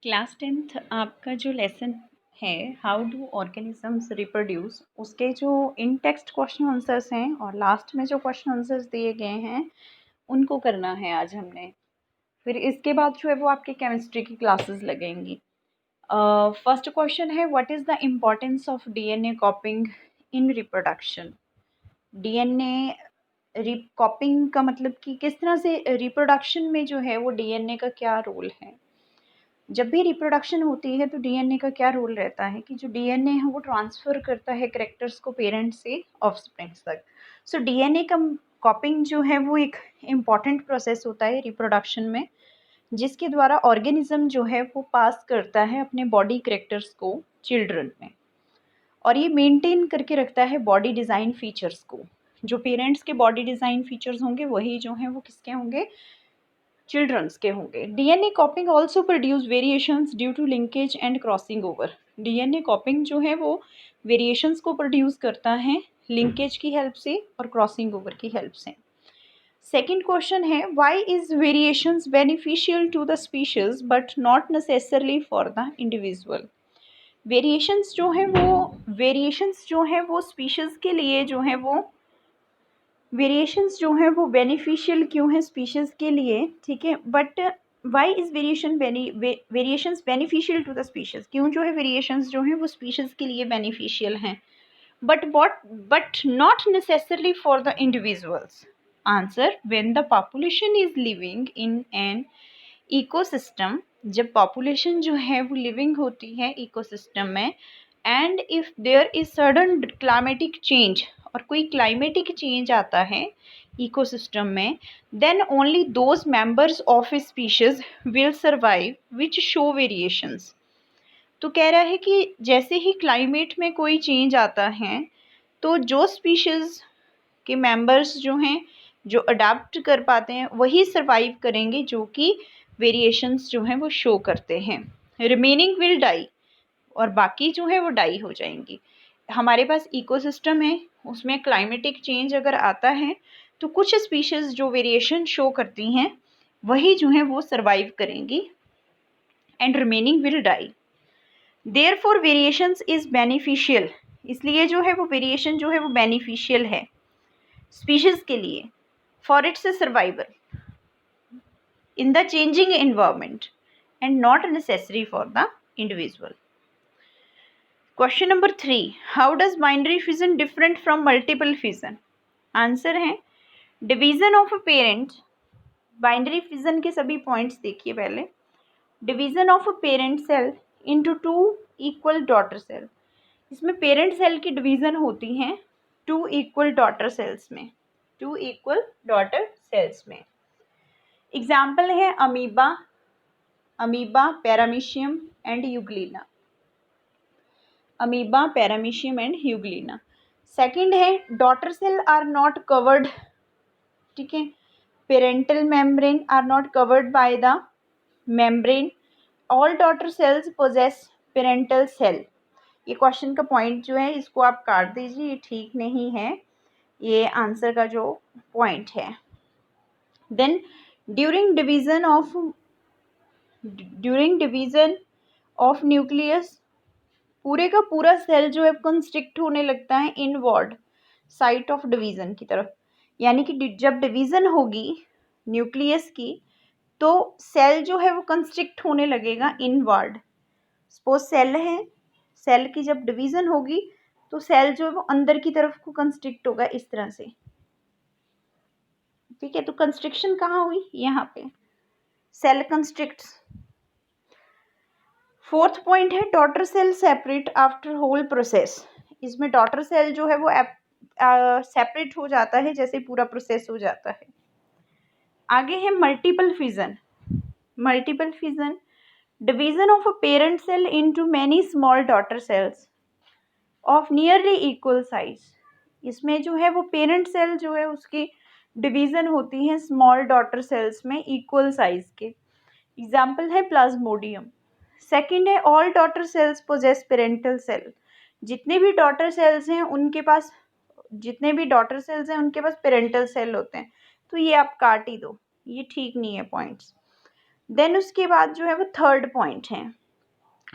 Class 10th आपका जो lesson है हाउ डू ऑर्गेनिजम्स रिप्रोड्यूस, उसके जो इन टेक्स्ट क्वेश्चन आंसर्स हैं और लास्ट में जो क्वेश्चन आंसर्स दिए गए हैं उनको करना है आज हमने। फिर इसके बाद जो है वो आपके केमिस्ट्री की क्लासेस लगेंगी। फर्स्ट क्वेश्चन है what is the importance of DNA कॉपिंग in reproduction. DNA कॉपिंग का मतलब कि किस तरह से रिप्रोडक्शन में जो है वो डीएनए का क्या रोल है। जब भी रिप्रोडक्शन होती है तो डीएनए का क्या रोल रहता है कि जो डीएनए है वो ट्रांसफ़र करता है कैरेक्टर्स को पेरेंट से ऑफस्प्रिंग्स तक। सो डीएनए का कॉपिंग जो है वो एक इम्पॉर्टेंट प्रोसेस होता है रिप्रोडक्शन में, जिसके द्वारा ऑर्गेनिज्म जो है वो पास करता है अपने बॉडी कैरेक्टर्स को चिल्ड्रन में, और ये मेंटेन करके रखता है बॉडी डिज़ाइन फीचर्स को। जो पेरेंट्स के बॉडी डिज़ाइन फीचर्स होंगे वही जो हैं वो किसके होंगे, चिल्ड्रंस के होंगे। DNA copying also produce variations due to linkage and crossing over. DNA copying जो है वो वेरिएशंस को प्रोड्यूस करता है लिंकेज की हेल्प से और क्रॉसिंग ओवर की हेल्प से। सेकेंड क्वेश्चन है why is variations beneficial to the species but not necessarily for the individual. Variations जो है वो स्पीशीज के लिए जो है वो वेरिएशंस जो है वो बेनिफिशियल क्यों है स्पीशीज़ के लिए, ठीक है, but why is variations beneficial to the species, क्यों जो है वेरिएशंस जो है वो स्पीशीज़ के लिए बेनिफिशियल हैं, but not necessarily for the individuals. Answer, when the population is living in an ecosystem, जब पॉपुलेशन जो है वो लिविंग होती है इकोसिस्टम में, and if there is sudden climatic change, और कोई क्लाइमेटिक चेंज आता है इकोसिस्टम में, then only those members of a species will survive which show variations. तो कह रहा है कि जैसे ही क्लाइमेट में कोई चेंज आता है तो जो स्पीशीज के मेंबर्स जो हैं जो अडाप्ट कर पाते हैं वही सर्वाइव करेंगे जो कि वेरिएशंस जो हैं वो शो करते हैं। रिमेनिंग विल डाई, और बाकी जो है वो डाई हो जाएंगी। हमारे पास इकोसिस्टम है, उसमें क्लाइमेटिक चेंज अगर आता है तो कुछ स्पीशीज़ जो वेरिएशन शो करती हैं वही जो है वो सर्वाइव करेंगी and remaining will die. Therefore variations is beneficial, इसलिए जो है वो वेरिएशन जो है वो बेनिफिशियल है स्पीशीज़ के लिए, for its survival in the changing environment and not necessary for the individual. Question number 3, how does binary fission different from multiple fission? Answer है division of a parent. Binary fission के सभी points देखिए पहले। Division of a parent cell into two equal daughter cell, इसमें parent cell की डिवीजन होती हैं टू इक्वल डॉटर सेल्स में, टू इक्वल डॉटर सेल्स में। एग्जाम्पल है amoeba, paramecium and euglena. Amoeba, paramecium and euglena. Second है daughter cell are not covered, ठीक है, parental membrane are not covered by the membrane, all daughter cells possess parental cell. ये question का point जो है इसको आप काट दीजिए, ये ठीक नहीं है, ये आंसर का जो पॉइंट है। Then during division of nucleus, पूरे का पूरा सेल जो है कंस्ट्रिक्ट होने लगता है इनवर्ड साइट ऑफ डिवीजन की तरफ, यानी कि जब डिवीजन होगी न्यूक्लियस की तो सेल जो है वो कंस्ट्रिक्ट होने लगेगा इनवर्ड। सपोज सेल है, सेल की जब डिवीजन होगी तो सेल जो है वो अंदर की तरफ को कंस्ट्रिक्ट होगा इस तरह से, ठीक है। तो कंस्ट्रिक्शन कहाँ हुई, यहाँ पे सेल कंस्ट्रिक्ट्स। फोर्थ पॉइंट है daughter cell separate after whole process, इसमें डॉटर सेल जो है वो सेपरेट हो जाता है जैसे पूरा प्रोसेस हो जाता है। आगे है multiple fission. Multiple fission, division of a parent cell into many small daughter cells of nearly equal size, इसमें जो है वो पेरेंट सेल जो है उसकी डिवीजन होती है स्मॉल डॉटर सेल्स में इक्वल साइज के। एग्जाम्पल है प्लाज्मोडियम। सेकेंड है all daughter cells possess parental cell, जितने भी डॉटर सेल्स हैं उनके पास पेरेंटल सेल होते हैं। तो ये आप काट ही दो, ये ठीक नहीं है पॉइंट्स। देन उसके बाद जो है वो थर्ड पॉइंट है,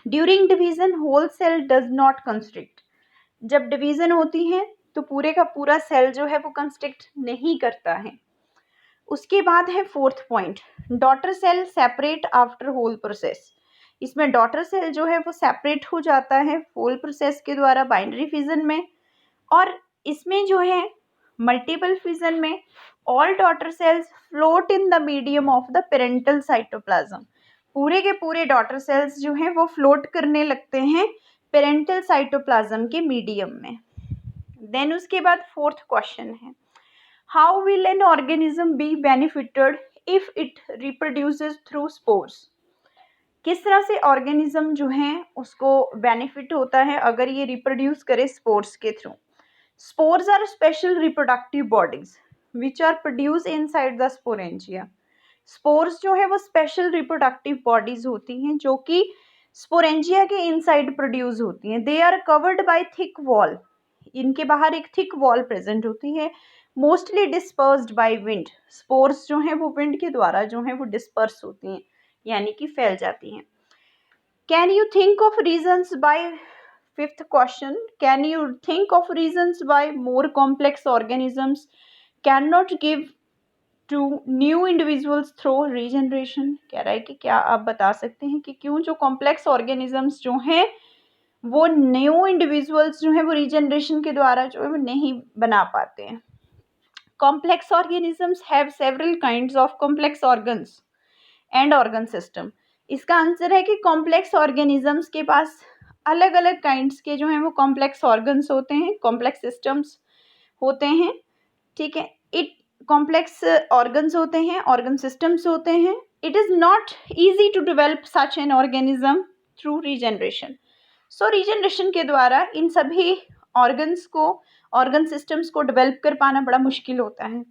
during division whole cell does not constrict. जब डिवीजन होती है तो पूरे का पूरा सेल जो है वो कंस्ट्रिक्ट नहीं करता है। उसके बाद है fourth point, daughter cell separate after whole process. इसमें डॉटर सेल जो है वो सेपरेट हो जाता है होल प्रोसेस के द्वारा बाइनरी फिजन में, और इसमें जो है मल्टीपल फिजन में all daughter sales float in the medium of the parental cytoplasm. पूरे के पूरे डॉटर सेल्स जो हैं वो फ्लोट करने लगते हैं पेरेंटल साइटोप्लाज्म के मीडियम में। देन उसके बाद फोर्थ क्वेश्चन है, how will an organism be benefited if it reproduces through spores. किस तरह से ऑर्गेनिज्म जो है उसको बेनिफिट होता है अगर ये रिप्रोड्यूस करे स्पोर्स के through. Spores are special reproductive bodies which are produced inside the sporangia. Spores जो है वो special reproductive bodies होती हैं जो कि sporangia के inside produce होती हैं। They are covered by thick wall. इनके बाहर एक thick wall present होती है, mostly dispersed by wind. Spores जो हैं वो wind के द्वारा जो है वो disperse होती हैं, यानी कि फैल जाती हैं। Can you think of reasons by Fifth question, can you think of reasons why more complex organisms cannot give to new individuals through regeneration? कह रहा है कि क्या आप बता सकते हैं कि क्यों जो कॉम्प्लेक्स ऑर्गेनिजम्स जो हैं वो न्यू इंडिविजुअल्स जो हैं वो रीजनरेशन के द्वारा जो है वो नहीं बना पाते हैं। Complex organisms have several kinds of complex organs and organ system. इसका आंसर है कि कॉम्प्लेक्स ऑर्गेनिजम्स के पास अलग अलग काइंड्स के जो हैं वो कॉम्प्लेक्स ऑर्गन्स होते हैं, कॉम्प्लेक्स सिस्टम्स होते हैं, ठीक है। इट कॉम्प्लेक्स ऑर्गन्स होते हैं, ऑर्गन सिस्टम्स होते हैं। It is not easy to develop such an organism through regeneration. So regeneration के द्वारा इन सभी ऑर्गन्स को, ऑर्गन सिस्टम्स को डेवलप कर पाना बड़ा मुश्किल होता है।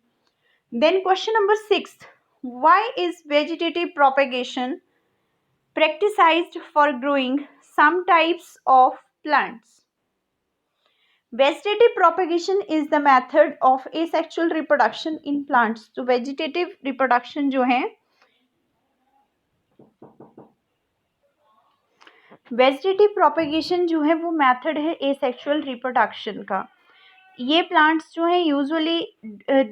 Then question number 6, why is vegetative propagation practiced for growing some types of plants? Vegetative propagation is the method of asexual reproduction in plants. तो vegetative reproduction जो है, vegetative propagation जो है वो method है asexual reproduction का। ये plants जो है usually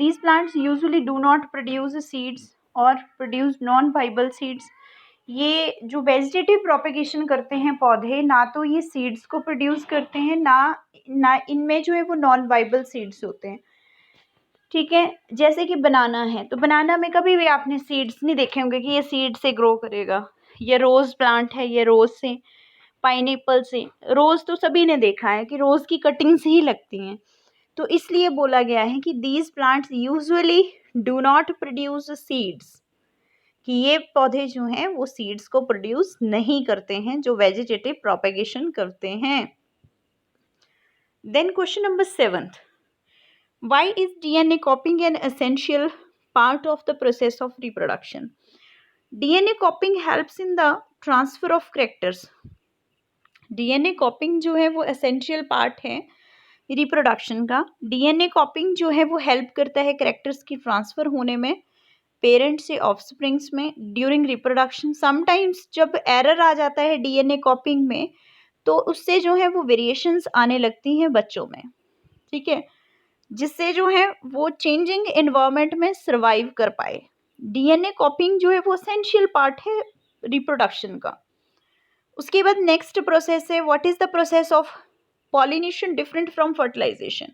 these plants usually do not produce seeds or produce non-viable seeds. ये जो वेजिटेटिव प्रोपेगेशन करते हैं पौधे, ना तो ये सीड्स को प्रोड्यूस करते हैं, ना इनमें जो है वो नॉन वाइबल सीड्स होते हैं, ठीक है। जैसे कि बनाना है, तो बनाना में कभी भी आपने सीड्स नहीं देखे होंगे कि ये सीड से ग्रो करेगा। ये रोज़ प्लांट है, ये रोज़ से, पाइनएप्पल से, रोज़ तो सभी ने देखा है कि रोज़ की कटिंग्स ही लगती हैं। तो इसलिए बोला गया है कि these plants usually do not produce seeds, कि ये पौधे जो हैं वो सीड्स को प्रोड्यूस नहीं करते हैं जो वेजिटेटिव प्रोपेगेशन करते हैं। Then question number 7, why is DNA copying an essential part of the process of reproduction? DNA copying helps in the transfer of characters. DNA copying जो है वो एसेंशियल पार्ट है रिप्रोडक्शन का। डीएनए कॉपिंग जो है वो हेल्प करता है कैरेक्टर्स की ट्रांसफ़र होने में पेरेंट से ऑफस्प्रिंग्स में ड्यूरिंग रिप्रोडक्शन। समटाइम्स जब एरर आ जाता है डीएनए कॉपिंग में तो उससे जो है वो वेरिएशंस आने लगती हैं बच्चों में, ठीक है, जिससे जो है वो चेंजिंग एनवायरनमेंट में सर्वाइव कर पाए। डीएनए कॉपिंग जो है वो एसेंशियल पार्ट है रिप्रोडक्शन का। उसके बाद नेक्स्ट प्रोसेस है, what is the process of pollination different from fertilisation.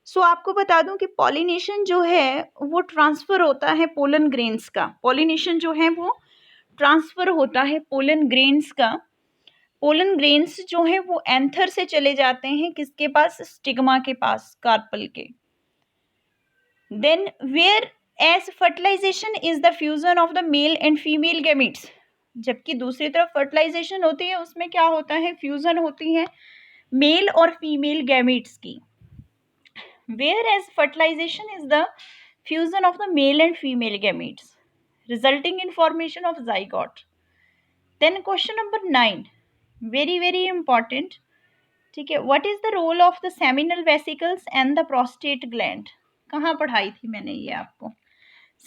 So आपको बता दूं कि पॉलिनेशन जो है वो ट्रांसफ़र होता है पोलन ग्रेन्स का। पॉलिनेशन जो है वो ट्रांसफ़र होता है पोलन ग्रेन्स का। पोलन ग्रेन्स जो है वो एंथर से चले जाते हैं किसके पास? स्टिग्मा के पास, कार्पल के। Then whereas fertilization is the fusion of the male and female gametes. जबकि दूसरी तरफ फर्टिलाइजेशन होती है उसमें क्या होता है? फ्यूजन होती है मेल और फीमेल गैमीट्स की। Whereas fertilization is the fusion of the male and female gametes resulting in formation of zygote. Then question number 9, very important, ठीक है, what is the role of the seminal vesicles and the prostate gland? कहाँ पढ़ाई थी मैंने ये आपको,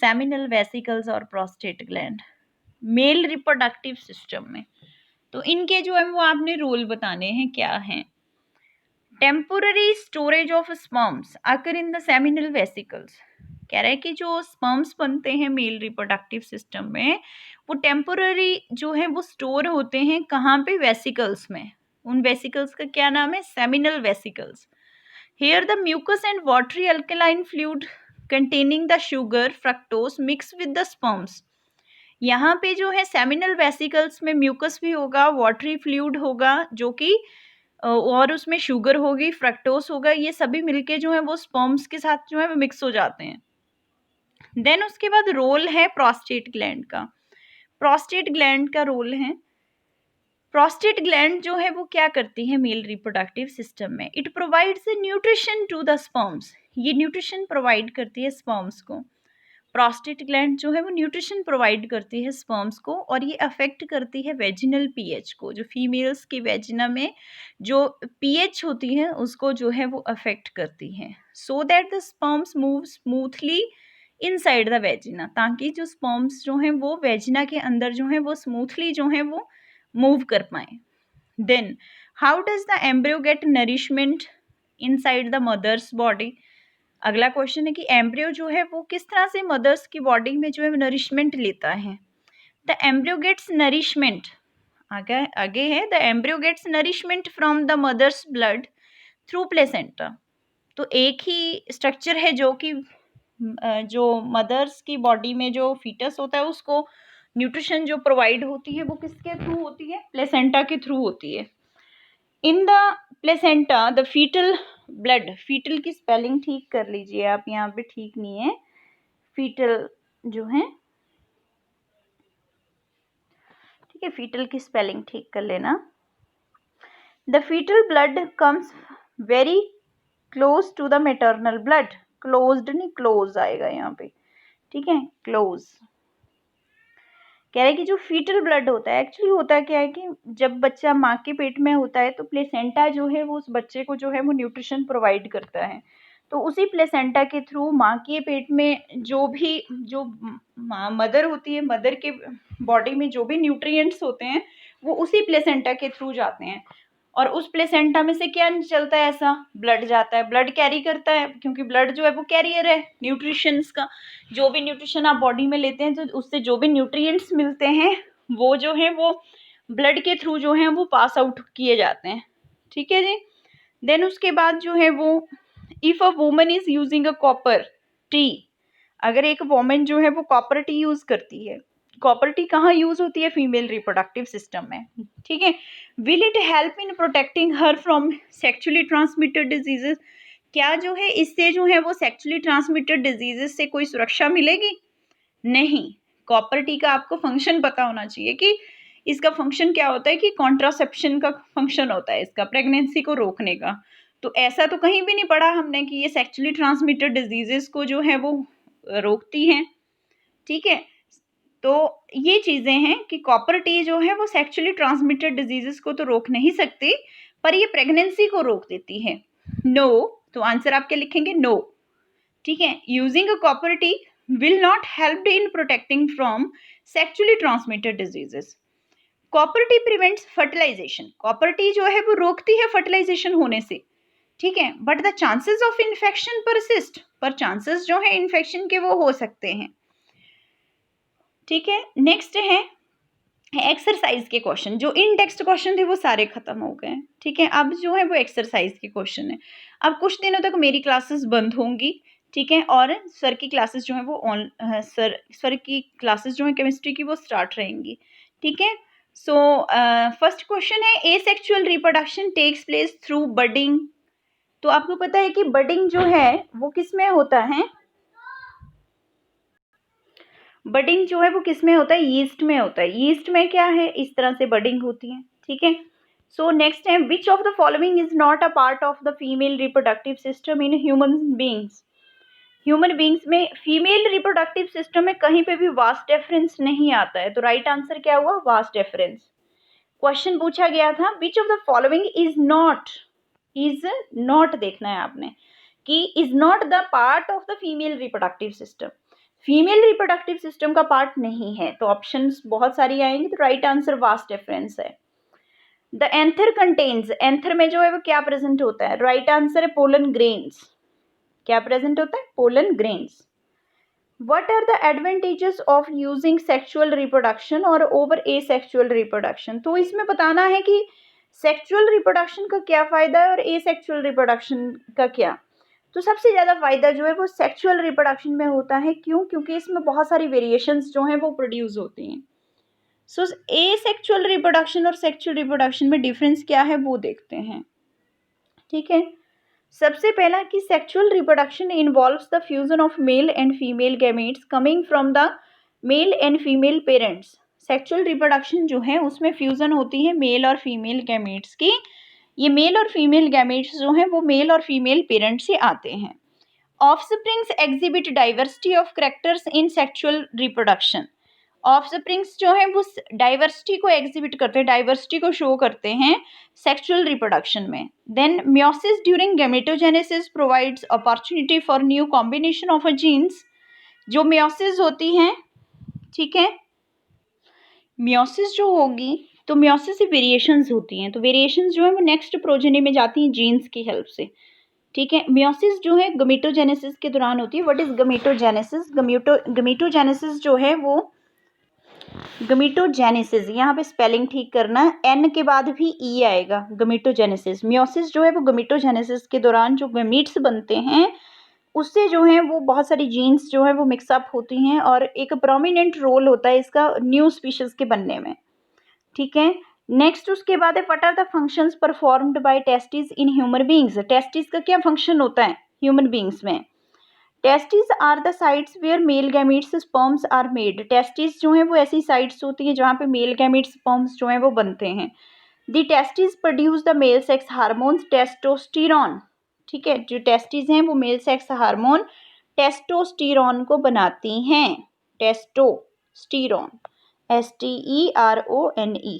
seminal vesicles और prostate gland? Mail reproductive system में। तो इनके जो है वो आपने रोल बताने हैं क्या हैं। Temporary storage of sperms occur in the seminal vesicles. कह रहा है कि जो स्पर्म्स बनते हैं मेल रिप्रोडक्टिव सिस्टम में, वो टेम्पोररी जो है वो स्टोर होते हैं कहाँ पे, वेसिकल्स में। उन वेसिकल्स का क्या नाम है, seminal vesicles. Here the mucus and watery alkaline fluid containing the sugar fructose mix with the sperms. यहाँ पे जो है सेमिनल वेसिकल्स में म्यूकस भी होगा, वाटरी फ्लूइड होगा जो कि और उसमें शुगर होगी, फ्रक्टोज होगा, ये सभी मिलके जो है वो स्पर्म्स के साथ जो है वो मिक्स हो जाते हैं। देन उसके बाद रोल है प्रोस्टेट ग्लैंड का। प्रोस्टेट ग्लैंड का रोल है, प्रोस्टेट ग्लैंड जो है वो क्या करती है मेल रिप्रोडक्टिव सिस्टम में, it provides nutrition to the sperms. ये न्यूट्रिशन प्रोवाइड करती है स्पर्म्स को। प्रोस्टेट ग्लैंड जो है वो न्यूट्रिशन प्रोवाइड करती है स्पर्म्स को, और ये अफेक्ट करती है वेजिनल पीएच को। जो फीमेल्स की वेजिना में जो पीएच होती है उसको जो है वो अफेक्ट करती है, so that the sperms move smoothly inside the vagina, ताकि जो स्पर्म्स जो हैं वो वेजिना के अंदर जो है वो स्मूथली जो है वो मूव कर पाए। Then how does the embryo get nourishment inside the mother's body. अगला क्वेश्चन है कि एम्ब्रियो जो है वो किस तरह से मदर्स की बॉडी में जो है नरिशमेंट लेता है। द एम्ब्रियो गेट्स नरिशमेंट, आगे है, the embryo gets nourishment from the mother's blood through placenta. तो एक ही स्ट्रक्चर है जो कि जो मदर्स की बॉडी में जो फीटस होता है उसको न्यूट्रिशन जो प्रोवाइड होती है वो किसके थ्रू होती है, प्लेसेंटा के थ्रू होती है। In the placenta the fetal blood, fetal की स्पेलिंग ठीक कर लीजिए आप, यहाँ पे ठीक नहीं है, फीटल जो है, ठीक है, फीटल की स्पेलिंग ठीक कर लेना। The fetal blood comes very close to the maternal blood, closed नहीं क्लोज आएगा यहाँ पे, ठीक है, क्लोज। कह रहे हैं कि जो फीटल ब्लड होता है, एक्चुअली होता क्या है कि जब बच्चा माँ के पेट में होता है तो प्लेसेंटा जो है वो उस बच्चे को जो है वो न्यूट्रिशन प्रोवाइड करता है। तो उसी प्लेसेंटा के थ्रू माँ के पेट में जो भी जो मदर होती है, मदर के बॉडी में जो भी न्यूट्रिएंट्स होते हैं वो उसी प्लेसेंटा के थ्रू जाते हैं। और उस प्लेसेंटा में से क्या चलता है, ऐसा ब्लड जाता है, ब्लड कैरी करता है, क्योंकि ब्लड जो है वो कैरियर है न्यूट्रिशंस का। जो भी न्यूट्रिशन आप बॉडी में लेते हैं तो उससे जो भी न्यूट्रिएंट्स मिलते हैं वो जो है वो ब्लड के थ्रू जो है वो पास आउट किए जाते हैं, ठीक है जी। देन उसके बाद जो है वो if a woman is using a copper T, अगर एक वुमन जो है वो कॉपर टी यूज करती है, कॉपर टी कहाँ यूज होती है, फीमेल रिप्रोडक्टिव सिस्टम में, ठीक है। Will it help in protecting her from sexually transmitted diseases, क्या जो है इससे जो है वो सेक्चुअली ट्रांसमिटेड डिजीजेस से कोई सुरक्षा मिलेगी, नहीं। कॉपर टी का आपको फंक्शन पता होना चाहिए कि इसका फंक्शन क्या होता है, कि कॉन्ट्रासेप्शन का फंक्शन होता है इसका, प्रेगनेंसी को रोकने का। तो ऐसा तो कहीं भी नहीं पढ़ा हमने कि ये सेक्चुअली ट्रांसमिटेड डिजीजेस को जो है वो रोकती हैं, ठीक है। तो ये चीज़ें हैं कि कॉपर टी जो है वो सेक्चुअली ट्रांसमिटेड डिजीजेस को तो रोक नहीं सकती, पर ये प्रेगनेंसी को रोक देती है। नो, तो आंसर आप क्या लिखेंगे, नो, ठीक है। Using a copper T will not help in protecting from sexually transmitted diseases. Copper T prevents fertilization, copper T जो है वो रोकती है फर्टिलाइजेशन होने से, ठीक है, but the chances of infection persist, पर चांसेस जो है इन्फेक्शन के वो हो सकते हैं, ठीक है। नेक्स्ट है एक्सरसाइज के क्वेश्चन, जो इन टेक्स्ट क्वेश्चन थे वो सारे खत्म हो गए, ठीक है। अब जो है वो एक्सरसाइज के क्वेश्चन है। अब कुछ दिनों तक मेरी क्लासेस बंद होंगी, ठीक है, और सर की क्लासेस जो है वो सर की क्लासेस जो है केमिस्ट्री की वो स्टार्ट रहेंगी, ठीक है। सो फर्स्ट क्वेश्चन है, asexual reproduction takes place through budding. तो आपको पता है कि बडिंग जो है वो किस में होता है, बडिंग जो है वो किस में होता है, यीस्ट में होता है। यीस्ट में क्या है, इस तरह से बडिंग होती है, ठीक है। सो नेक्स्ट है, which of the following is not a part of the female reproductive system in human beings. Human beings में फीमेल रिप्रोडक्टिव सिस्टम में कहीं पे भी वास डेफरेंस नहीं आता है, तो राइट आंसर क्या हुआ, वास डेफरेंस। क्वेश्चन पूछा गया था which of the following is not देखना है आपने कि is not the part of the female reproductive system. Female reproductive system का पार्ट नहीं है, तो ऑप्शंस बहुत सारी आएंगी, तो राइट आंसर वास डिफरेंस है। द एंथर कंटेन्स, एंथर में जो है वो क्या प्रेजेंट होता है, राइट आंसर है पोलन ग्रेन्स। क्या प्रेजेंट होता है, pollen grains. What are the advantages of using sexual reproduction और over asexual reproduction? तो इसमें बताना है कि सेक्सुअल रिप्रोडक्शन का क्या फायदा है और एसेक्सुअल रिप्रोडक्शन का क्या। तो सबसे ज्यादा फायदा जो है वो सेक्सुअल रिप्रोडक्शन में होता है। क्यों? क्योंकि इसमें बहुत सारी वेरिएशंस जो हैं वो प्रोड्यूस होती हैं। सो एसेक्सुअल रिप्रोडक्शन और सेक्सुअल रिप्रोडक्शन में डिफरेंस क्या है वो देखते हैं। ठीक है, सबसे पहला कि sexual reproduction involves the fusion of male and female gametes coming from the male and female parents. Sexual reproduction जो है उसमें फ्यूजन होती है मेल और फीमेल गैमेट्स की। ये मेल और फीमेल गैमेट्स जो हैं वो मेल और फीमेल पेरेंट्स से आते हैं। Offsprings exhibit diversity of characters in sexual reproduction. Offsprings जो हैं वो डाइवर्सिटी को एग्जिबिट करते हैं, डाइवर्सिटी को शो करते हैं सेक्सुअल रिप्रोडक्शन में। Then meiosis during gametogenesis provides opportunity for new combination of a genes. जो मियोसिस होती हैं, ठीक है, मियोसिस जो होगी तो मियोसिस से वेरिएशंस होती हैं, तो वेरिएशंस जो है वो नेक्स्ट प्रोजेनी में जाती हैं जीन्स की हेल्प से। ठीक है, मियोसिस जो है गमीटोजेनेसिस के दौरान होती है। What is गमीटोजेनेसिस? गमीटोजेनेसिस जो है वो गमीटोजेनेसिस, यहाँ पे स्पेलिंग ठीक करना, एन के बाद भी ई आएगा, गमीटोजेनेसिस। मियोसिस जो है वो गमीटोजेनेसिस के दौरान जो गमीट्स बनते हैं उससे जो है वो बहुत सारी जीन्स जो है वो मिक्सअप होती हैं और एक प्रोमिनेंट रोल होता है इसका न्यू स्पीशीज के बनने में। ठीक है, नेक्स्ट उसके बाद है what are the functions performed by testis in human beings. Testis का क्या फंक्शन होता है ह्यूमन बीइंग्स में? Testis are the sites where male gametes sperms are made. Testis जो है वो ऐसी साइट्स होती हैं जहाँ पे मेल गैमीट्स स्पर्म्स जो हैं वो बनते हैं। The testis produce the male sex hormones testosterone. ठीक है, जो टेस्टिस हैं वो मेल सेक्स हार्मोन टेस्टोस्टेरॉन को बनाती हैं। टेस्टोस्टेरॉन, STERONE,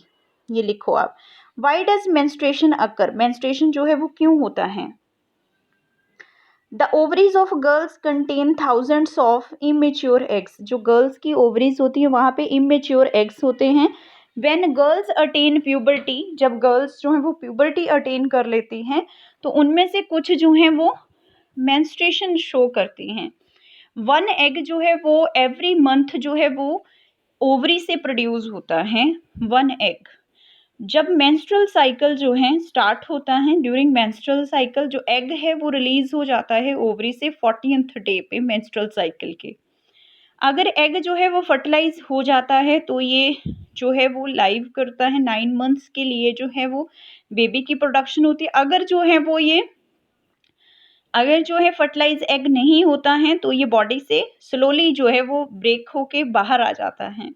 ये लिखो आप। Why does menstruation occur? Menstruation जो है वो क्यों होता है? The ovaries of girls contain thousands of immature eggs. जो गर्ल्स की ओवरीज होती हैं वहाँ पे इमेच्योर एग्स होते हैं। व्हेन गर्ल्स अटेन प्यूबर्टी, जब गर्ल्स जो हैं वो प्यूबर्टी अटेन कर लेती हैं तो उनमें से कुछ जो हैं वो मेंस्ट्रुएशन शो करती हैं। 1 एग जो है वो एवरी मंथ जो है वो ओवरी से प्रोड्यूस होता है। 1 एग जब मेंस्ट्रुअल साइकिल जो है स्टार्ट होता है, ड्यूरिंग मेंस्ट्रुअल साइकिल जो एग है वो रिलीज हो जाता है ओवरी से 40th डे पे मेंस्ट्रुअल साइकिल के। अगर एग जो है वो फर्टिलाइज हो जाता है तो ये जो है वो लाइव करता है 9 मंथ्स के लिए, जो है वो बेबी की प्रोडक्शन होती है। अगर जो है फर्टिलाइज एग नहीं होता है तो ये बॉडी से स्लोली जो है वो ब्रेक होके बाहर आ जाता है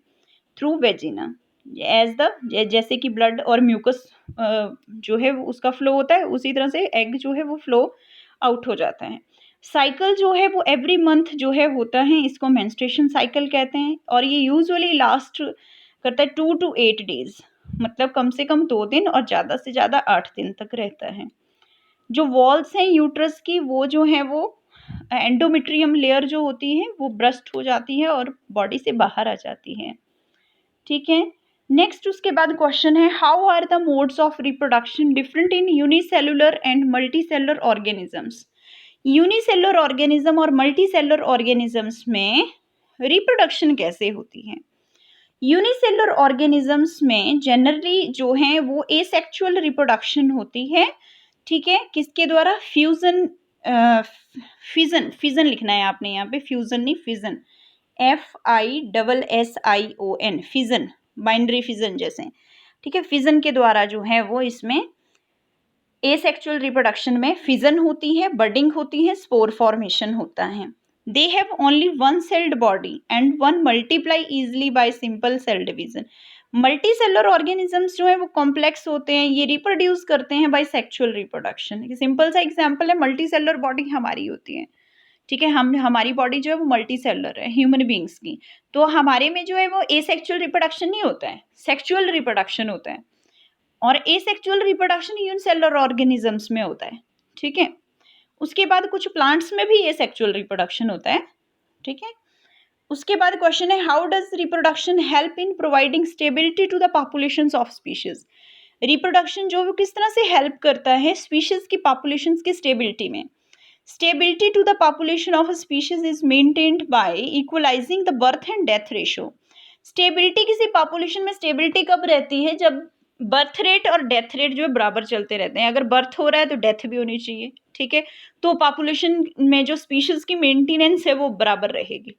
थ्रू वेजिना। जैसे कि ब्लड और म्यूकस जो है वो उसका फ्लो होता है, उसी तरह से एग जो है वो फ्लो आउट हो जाता है। साइकिल जो है वो एवरी मंथ जो है होता है, इसको मेंस्ट्रुएशन साइकिल कहते हैं और ये यूजुअली लास्ट करता है 2 to 8 डेज, मतलब कम से कम 2 दिन और ज़्यादा से ज़्यादा 8 दिन तक रहता है। जो वॉल्स हैं यूट्रस की वो जो है वो एंडोमेट्रियम लेयर जो होती है वो ब्रस्ट हो जाती है और बॉडी से बाहर आ जाती है। ठीक है, नेक्स्ट उसके बाद क्वेश्चन है how are the modes of reproduction different in unicellular and multicellular organisms. Unicellular organism और मल्टीसेलुलर ऑर्गेनिजम्स में रिप्रोडक्शन कैसे होती है? यूनिसेलुलर ऑर्गेनिजम्स में जनरली जो है वो एसेक्सुअल रिप्रोडक्शन होती है। ठीक है, किसके द्वारा? फ्यूजन, फिजन लिखना है आपने यहाँ पे, फ्यूजन नहीं fission, FISSION, fission, binary fission जैसे। ठीक है, फिजन के द्वारा जो है वो इसमें एसेक्सुअल रिप्रोडक्शन में फिजन होती है, बडिंग होती है, स्पोर फॉर्मेशन होता है। They have only 1 celled body and 1 multiply easily by simple cell division. Multicellular organisms जो है वो कॉम्प्लेक्स होते हैं, ये रिप्रोड्यूस करते हैं बाय सेक्सुअल रिप्रोडक्शन। सिंपल सा एग्जांपल है, मल्टी सेलर बॉडी हमारी होती है। ठीक है, हमारी बॉडी जो है वो मल्टी सेलर है ह्यूमन बींग्स की, तो हमारे में जो है वो एसेक्सुअल रिप्रोडक्शन नहीं होता है, सेक्सुअल रिप्रोडक्शन होता है और एसेक्सुअल रिप्रोडक्शन यूनिसेलुलर ऑर्गेनिजम्स में होता है। ठीक है, उसके बाद कुछ प्लांट्स में भी एसेक्सुअल रिप्रोडक्शन होता है। ठीक है, उसके बाद क्वेश्चन है how does reproduction help in providing stability to the populations of species. Reproduction जो वो किस तरह से हेल्प करता है स्पीशीज की पॉपुलेशंस की स्टेबिलिटी में। Stability to the population of species is maintained by equalizing the birth and death ratio. Stability किसी पॉपुलेशन में स्टेबिलिटी कब रहती है, जब बर्थ रेट और डेथ रेट जो है बराबर चलते रहते हैं। अगर बर्थ हो रहा है तो डेथ भी होनी चाहिए, ठीक है। तो पॉपुलेशन में जो स्पीशीज की मेंटेनेंस है वो बराबर रहेगी।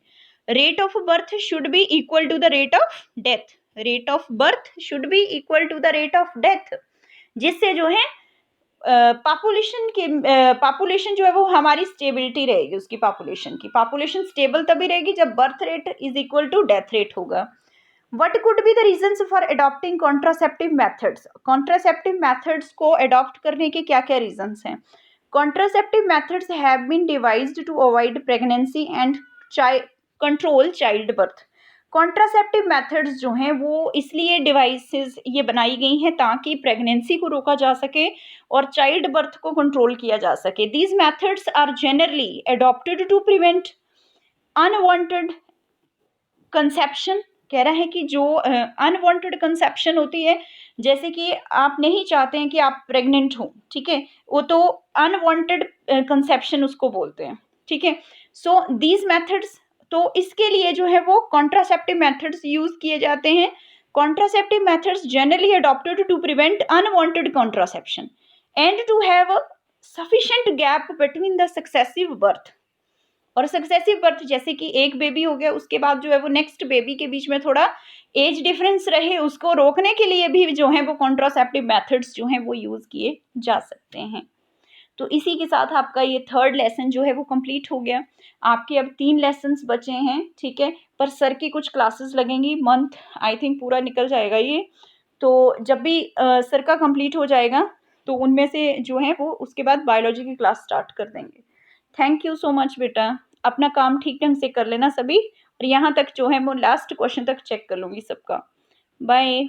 Rate of birth should be equal to the rate of death. Rate of birth should be equal to the rate of death, जिससे जो है पॉपुलेशन जो है वो हमारी स्टेबिलिटी रहेगी। उसकी पॉपुलेशन स्टेबल तभी रहेगी जब birth rate is equal to death rate होगा। What could be the reasons for adopting contraceptive methods? Contraceptive methods को adopt करने के क्या क्या reasons हैं? Contraceptive methods have been devised to avoid pregnancy and control childbirth. Contraceptive methods जो हैं वो इसलिए devices ये बनाई गई हैं ताकि pregnancy को रोका जा सके और चाइल्ड बर्थ को कंट्रोल किया जा सके। These methods are generally adopted to prevent unwanted conception। कह रहा है कि जो अनवांटेड कंसेप्शन होती है, जैसे कि आप नहीं चाहते हैं कि आप प्रेग्नेंट हो, ठीक है, वो तो अनवांटेड कंसेप्शन उसको बोलते हैं, ठीक है। सो दीज मेथड्स, तो इसके लिए जो है वो कॉन्ट्रासेप्टिव मेथड्स यूज किए जाते हैं। Contraceptive methods generally adopted to prevent unwanted contraception and to have a sufficient gap between the successive birth. और सक्सेसिव बर्थ जैसे कि एक बेबी हो गया, उसके बाद जो है वो नेक्स्ट बेबी के बीच में थोड़ा एज डिफरेंस रहे, उसको रोकने के लिए भी जो है वो कॉन्ट्रासेप्टिव मेथड्स जो हैं वो यूज़ किए जा सकते हैं। तो इसी के साथ आपका ये थर्ड लेसन जो है वो कंप्लीट हो गया। आपके अब 3 लेसन्स बचे हैं, ठीक है, पर सर की कुछ क्लासेस लगेंगी। मंथ आई थिंक पूरा निकल जाएगा ये, तो जब भी सर का कंप्लीट हो जाएगा तो उनमें से जो है वो उसके बाद बायोलॉजी की क्लास स्टार्ट कर देंगे। थैंक यू सो मच बेटा, अपना काम ठीक ढंग से कर लेना सभी, और यहाँ तक जो है वो लास्ट क्वेश्चन तक चेक कर लूँगी सबका। बाय।